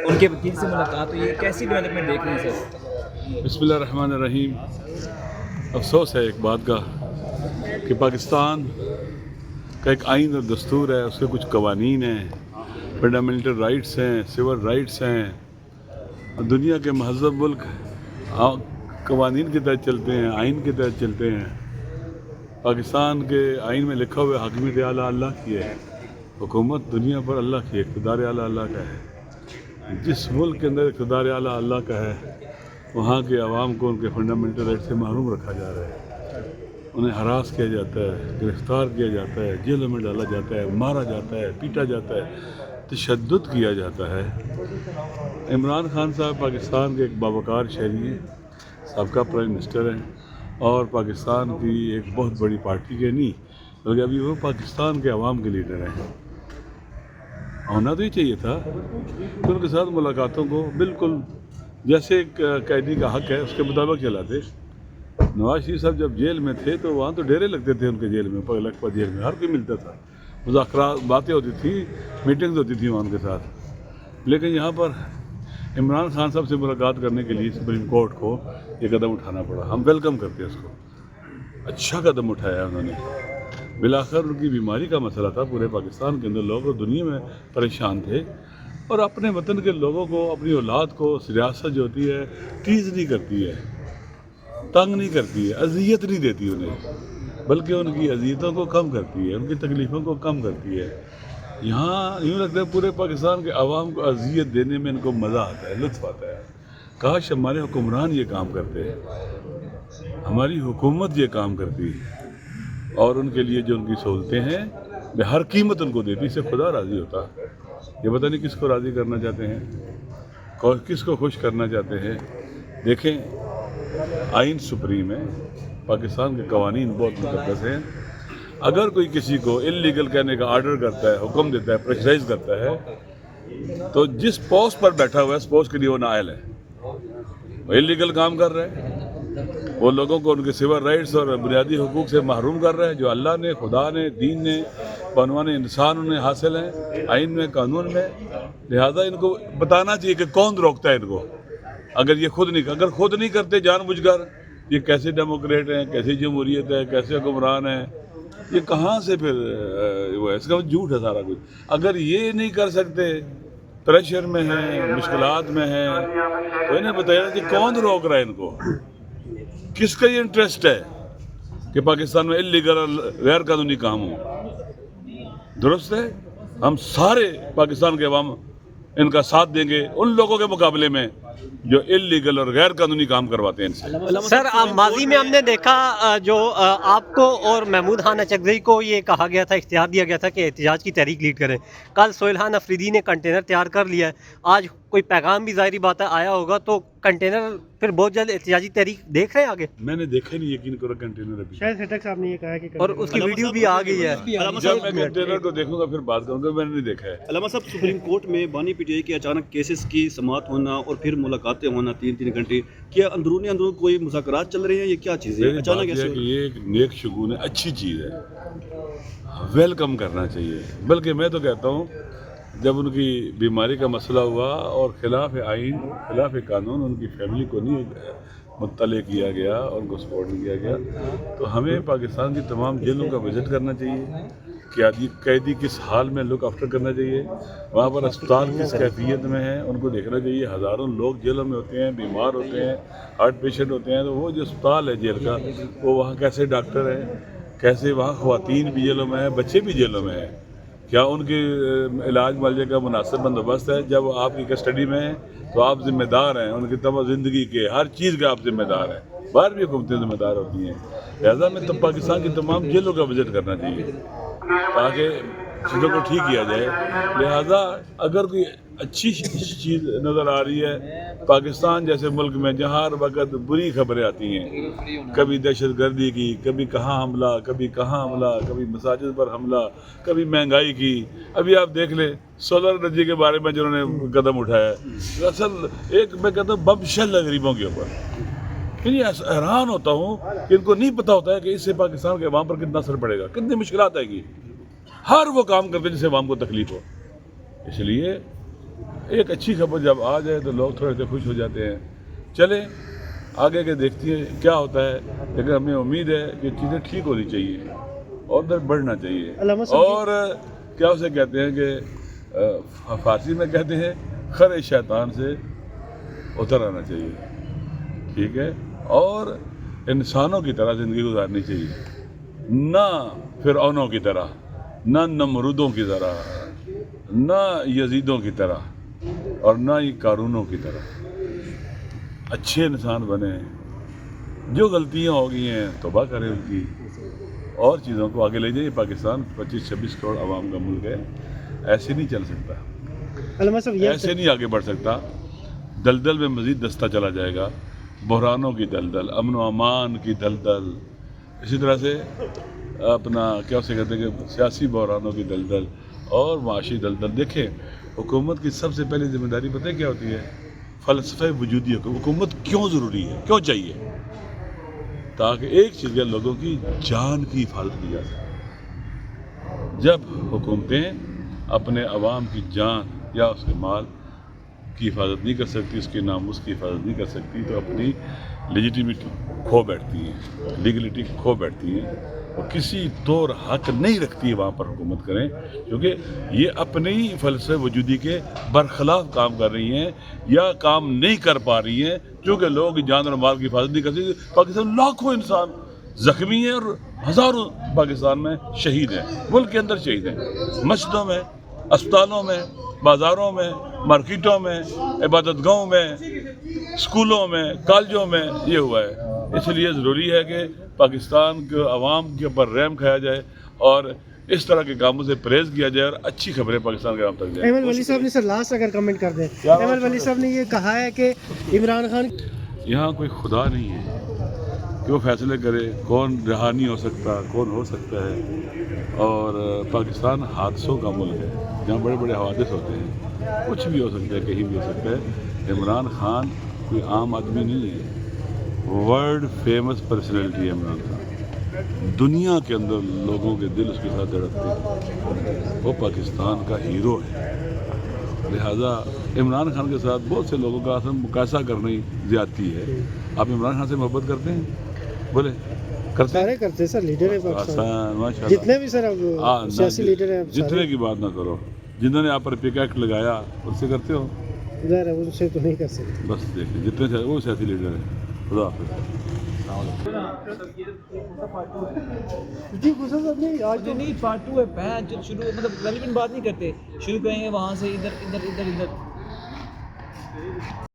ان کے وکیل سے ملاقات ہوئی ہے، کیسی ڈیولپمنٹ دیکھ رہے ہیں سر؟ بسم اللہ الرحمن الرحیم۔ افسوس ہے ایک بات کا کہ پاکستان کا ایک آئین اور دستور ہے، اس کے کچھ قوانین ہیں، فنڈامنٹل رائٹس ہیں، سول رائٹس ہیں۔ دنیا کے مہذب ملک قوانین کے تحت چلتے ہیں، آئین کے تحت چلتے ہیں۔ پاکستان کے آئین میں لکھا ہوا حاکمیت اعلیٰ اللہ کی ہے، حکومت دنیا پر اللہ کی ہے، اقتدار اعلیٰ اللہ کا ہے۔ جس ملک کے اندر اقتدار اعلیٰ اللہ کا ہے، وہاں کے عوام کو ان کے فنڈامنٹل رائٹ سے محروم رکھا جا رہا ہے، انہیں ہراس کیا جاتا ہے، گرفتار کیا جاتا ہے، جیلوں میں ڈالا جاتا ہے، مارا جاتا ہے، پیٹا جاتا ہے، تشدد کیا جاتا ہے۔ عمران خان صاحب پاکستان کے ایک باوقار شہری ہیں، سابقہ پرائم منسٹر ہیں، اور پاکستان کی ایک بہت بڑی پارٹی کے نہیں بلکہ ابھی وہ پاکستان کے عوام کے لیڈر ہیں۔ ہونا تو ہی چاہیے تھا کہ ان کے ساتھ ملاقاتوں کو بالکل جیسے ایک قیدی کا حق ہے اس کے مطابق چلاتے۔ نواز شریف صاحب جب جیل میں تھے تو وہاں تو ڈیرے لگتے تھے ان کے جیل میں، لکھپت جیل میں ہر کوئی ملتا تھا، مذاکرات باتیں ہوتی تھی، میٹنگز ہوتی تھیں وہاں ان کے ساتھ۔ لیکن یہاں پر عمران خان صاحب سے ملاقات کرنے کے لیے سپریم کورٹ کو یہ قدم اٹھانا پڑا۔ ہم ویلکم کرتے ہیں اس کو، اچھا قدم اٹھایا انہوں نے۔ بالآخر ان کی بیماری کا مسئلہ تھا، پورے پاکستان کے اندر لوگ اور دنیا میں پریشان تھے، اور اپنے وطن کے لوگوں کو، اپنی اولاد کو ریاست جو ہوتی ہے ٹیز نہیں کرتی ہے، تنگ نہیں کرتی ہے، اذیت نہیں دیتی انہیں، بلکہ ان کی اذیتوں کو کم کرتی ہے، ان کی تکلیفوں کو کم کرتی ہے۔ یہاں یوں لگتا ہے پورے پاکستان کے عوام کو اذیت دینے میں ان کو مزہ آتا ہے، لطف آتا ہے۔ کاش ہمارے حکمران یہ کام کرتے ہیں، ہماری حکومت یہ کام کرتی اور ان کے لیے جو ان کی سہولتیں ہیں میں ہر قیمت ان کو دیتی، اس سے خدا راضی ہوتا۔ یہ پتہ نہیں کس کو راضی کرنا چاہتے ہیں، کس کو خوش کرنا چاہتے ہیں۔ دیکھیں، آئین سپریم ہے، پاکستان کے قوانین بہت مقدس ہیں۔ اگر کوئی کسی کو اللیگل کہنے کا آرڈر کرتا ہے، حکم دیتا ہے، پریشرائز کرتا ہے، تو جس پوسٹ پر بیٹھا ہوا ہے اس پوسٹ کے لیے وہ نااہل ہے، وہ اللیگل کام کر رہا ہے، وہ لوگوں کو ان کے سول رائٹس اور بنیادی حقوق سے محروم کر رہا ہے جو اللہ نے، خدا نے، دین نے، بعنوان انسان انہیں حاصل ہیں آئین میں، قانون میں۔ لہذا ان کو بتانا چاہیے کہ کون روکتا ہے ان کو، اگر خود نہیں کرتے جان بوجھ کر۔ یہ کیسے ڈیموکریٹ ہیں، کیسی جمہوریت ہے، کیسے حکمران ہیں، یہ کہاں سے پھر وہ ہے؟ اس کا جھوٹ ہے سارا کچھ۔ اگر یہ نہیں کر سکتے، پریشر میں ہیں، مشکلات میں ہیں، تو انہیں بتایا کہ کون روک رہا ہے ان کو، کس کا یہ انٹرسٹ ہے کہ پاکستان میں اللیگل اور غیر قانونی کام ہو۔ درست ہے، ہم سارے پاکستان کے عوام ان کا ساتھ دیں گے ان لوگوں کے مقابلے میں جو اللیگل اور غیر قانونی کام کرواتے ہیں ان سے۔ سر، ماضی میں ہم نے دیکھا جو آپ کو اور محمود خان اچکزئی کو یہ کہا گیا تھا، اختیار دیا گیا تھا کہ احتجاج کی تحریک لیڈ کریں۔ کل سہیل خان افریدی نے کنٹینر تیار کر لیا ہے، آج کوئی پیغام بھی ظاہری بات ہے آیا ہوگا، تو کنٹینر پھر بہت جلد احتجاجی تحریک دیکھ رہے ہیں آگے؟ میں نے دیکھا ہی نہیں، یقین کرو کنٹینر ابھی شاید خٹک صاحب نے یہ کہا کہ اور اس کی ویڈیو بھی آ گئی ہے۔ جب میں کنٹینر کو دیکھوں گا پھر بات کروں گا، میں نے نہیں دیکھا ہے۔ علامہ صاحب، سپریم کورٹ میں بانی پی ٹی آئی کے اچانک کیسز کی سماعت ہونا اور پھر ملاقاتیں ہونا 3 گھنٹے، کیا اندرون کوئی مذاکرات چل رہے ہیں؟ یہ کیا چیز ہے اچانک ایسے؟ کہ یہ ایک نیک شگون ہے، اچھی چیز ہے، ویلکم کرنا چاہیے۔ بلکہ میں تو کہتا ہوں جب ان کی بیماری کا مسئلہ ہوا اور خلاف آئین، خلاف قانون ان کی فیملی کو نہیں مطلع کیا گیا اور ان کو سپورٹ نہیں کیا گیا، تو ہمیں پاکستان کی تمام جیلوں کا وزٹ کرنا چاہیے، قیدی کس حال میں لک آفٹر کرنا چاہیے، وہاں پر اسپتال کس کیفیت میں ہیں ان کو دیکھنا چاہیے۔ ہزاروں لوگ جیلوں میں ہوتے ہیں، بیمار ہوتے ہیں، ہارٹ پیشنٹ ہوتے ہیں، تو وہ جو اسپتال ہے جیل کا، وہ وہاں کیسے ڈاکٹر ہیں، کیسے وہاں خواتین بھی جیلوں میں ہیں، بچے بھی جیلوں میں ہیں، کیا ان کے علاج معالجے کا مناسب بندوبست ہے؟ جب آپ کی کسٹڈی میں ہیں تو آپ ذمہ دار ہیں، ان کی تمام زندگی کے ہر چیز کے آپ ذمہ دار ہیں، باہر بھی حکومتیں ذمہ دار ہوتی ہیں۔ لہٰذا میں پاکستان کی تمام جیلوں کا وزٹ کرنا چاہیے تاکہ چیزوں کو ٹھیک کیا جائے۔ لہٰذا اگر کوئی اچھی چیز نظر آ رہی ہے پاکستان جیسے ملک میں جہاں ہر وقت بری خبریں آتی ہیں، کبھی دہشت گردی کی، کبھی کہاں حملہ، کبھی کہاں حملہ، کبھی مساجد پر حملہ، کبھی مہنگائی کی، ابھی آپ دیکھ لیں سولر انرجی کے بارے میں جنہوں نے قدم اٹھایا ہے، اصل ایک میں کہتا ہوں بم شل ہے غریبوں کے اوپر۔ حیران ہوتا ہوں کہ ان کو نہیں پتہ ہوتا ہے کہ اس سے پاکستان کے عوام پر کتنا اثر پڑے گا، کتنی مشکلات آئے گی۔ ہر وہ کام کرتے ہیں جس سے عوام کو تکلیف ہو۔ اس لیے ایک اچھی خبر جب آ جائے تو لوگ تھوڑے سے خوش ہو جاتے ہیں. چلیں آگے کے دیکھتی ہیں کیا ہوتا ہے, لیکن ہمیں امید ہے کہ چیزیں ٹھیک ہونی چاہیے اور ادھر بڑھنا چاہیے. اور کیا اسے کہتے ہیں کہ فارسی میں کہتے ہیں خر شیطان سے اتر آنا چاہیے, ٹھیک ہے, اور انسانوں کی طرح زندگی گزارنی چاہیے, نہ فرعونوں کی طرح, نہ نمرودوں کی طرح, نہ یزیدوں کی طرح, اور نہ ہی قارونوں کی طرح. اچھے انسان بنے, جو غلطیاں ہو گئی ہیں توبہ کریں ان کی, اور چیزوں کو آگے لے جائیں. پاکستان 25-26 کروڑ عوام کا ملک ہے, ایسے نہیں چل سکتا, ایسے نہیں آگے بڑھ سکتا. دلدل میں مزید دستہ چلا جائے گا, بحرانوں کی دلدل, امن و امان کی دلدل, اسی طرح سے اپنا کیا اسے کہتے ہیں کہ سیاسی بحرانوں کی دلدل اور معاشی دلدل. دیکھیں حکومت کی سب سے پہلی ذمہ داری پتہ ہے کیا ہوتی ہے؟ فلسفہ وجودی. حکومت کیوں ضروری ہے, کیوں چاہیے؟ تاکہ ایک چیز ہے, لوگوں کی جان کی حفاظت کی جا سکے. جب حکومتیں اپنے عوام کی جان یا اس کے مال کی حفاظت نہیں کر سکتی, اس کے ناموس کی حفاظت نہیں کر سکتی, تو اپنی لیجیٹیمیٹی کھو بیٹھتی ہیں, لیگلٹی کھو بیٹھتی ہیں, اور کسی طور حق نہیں رکھتی ہے وہاں پر حکومت کریں, کیونکہ یہ اپنے ہی فلسفے وجودی کے برخلاف کام کر رہی ہیں یا کام نہیں کر پا رہی ہیں, کیونکہ لوگوں کی جان اور مال کی حفاظت نہیں کر سکتی. پاکستان لاکھوں انسان زخمی ہیں اور ہزاروں پاکستان میں شہید ہیں, ملک کے اندر شہید ہیں, مسجدوں میں, اسپتالوں میں, بازاروں میں, مارکیٹوں میں, عبادت گاہوں میں, اسکولوں میں, کالجوں میں یہ ہوا ہے. اس لیے ضروری ہے کہ پاکستان کے عوام کے اوپر رحم کھایا جائے اور اس طرح کے کاموں سے پرہیز کیا جائے, اور اچھی خبریں پاکستان کے عوام تک جائیں. ایمن ولی صاحب نے سر لاسٹ اگر کمنٹ کر دیں, ایمن ولی صاحب نے یہ کہا ہے کہ عمران خان, یہاں کوئی خدا نہیں ہے کہ وہ فیصلے کرے کون رہا نہیں ہو سکتا, کون ہو سکتا ہے. اور پاکستان حادثوں کا ملک ہے, جہاں بڑے بڑے حوادث ہوتے ہیں, کچھ بھی ہو سکتا ہے, کہیں بھی ہو سکتا ہے. عمران خان کوئی عام آدمی نہیں ہے, ورلڈ فیمس پرسنالٹی ہے عمران خان. دنیا کے اندر لوگوں کے دل اس کے ساتھ دھڑکتے ہیں, وہ پاکستان کا ہیرو ہے. لہذا عمران خان کے ساتھ بہت سے لوگوں کا اصل مقایسہ کرنی زیادتی ہے. آپ عمران خان سے محبت کرتے ہیں؟ بولے کرتے سارے کرتے ہیں سر, لیڈر ہیں پاکستان, ماشاء اللہ. جتنے بھی سر اب سیاسی لیڈر ہیں, جتنے کی بات نہ کرو, جنہوں نے آپ پر پیک ایکٹ لگایا اس سے کرتے ہو؟ ادھر ان سے تو نہیں کر سکتے. بس دیکھیں جتنے وہ سیاسی لیڈر ہیں. خدا حافظ. جی گزر صاحب نے آج نہیں پارٹ 2 ہے, پہن جو شروع مطلب ریلیونٹ بات نہیں کرتے, شروع کریں گے وہاں سے ادھر ادھر ادھر ادھر.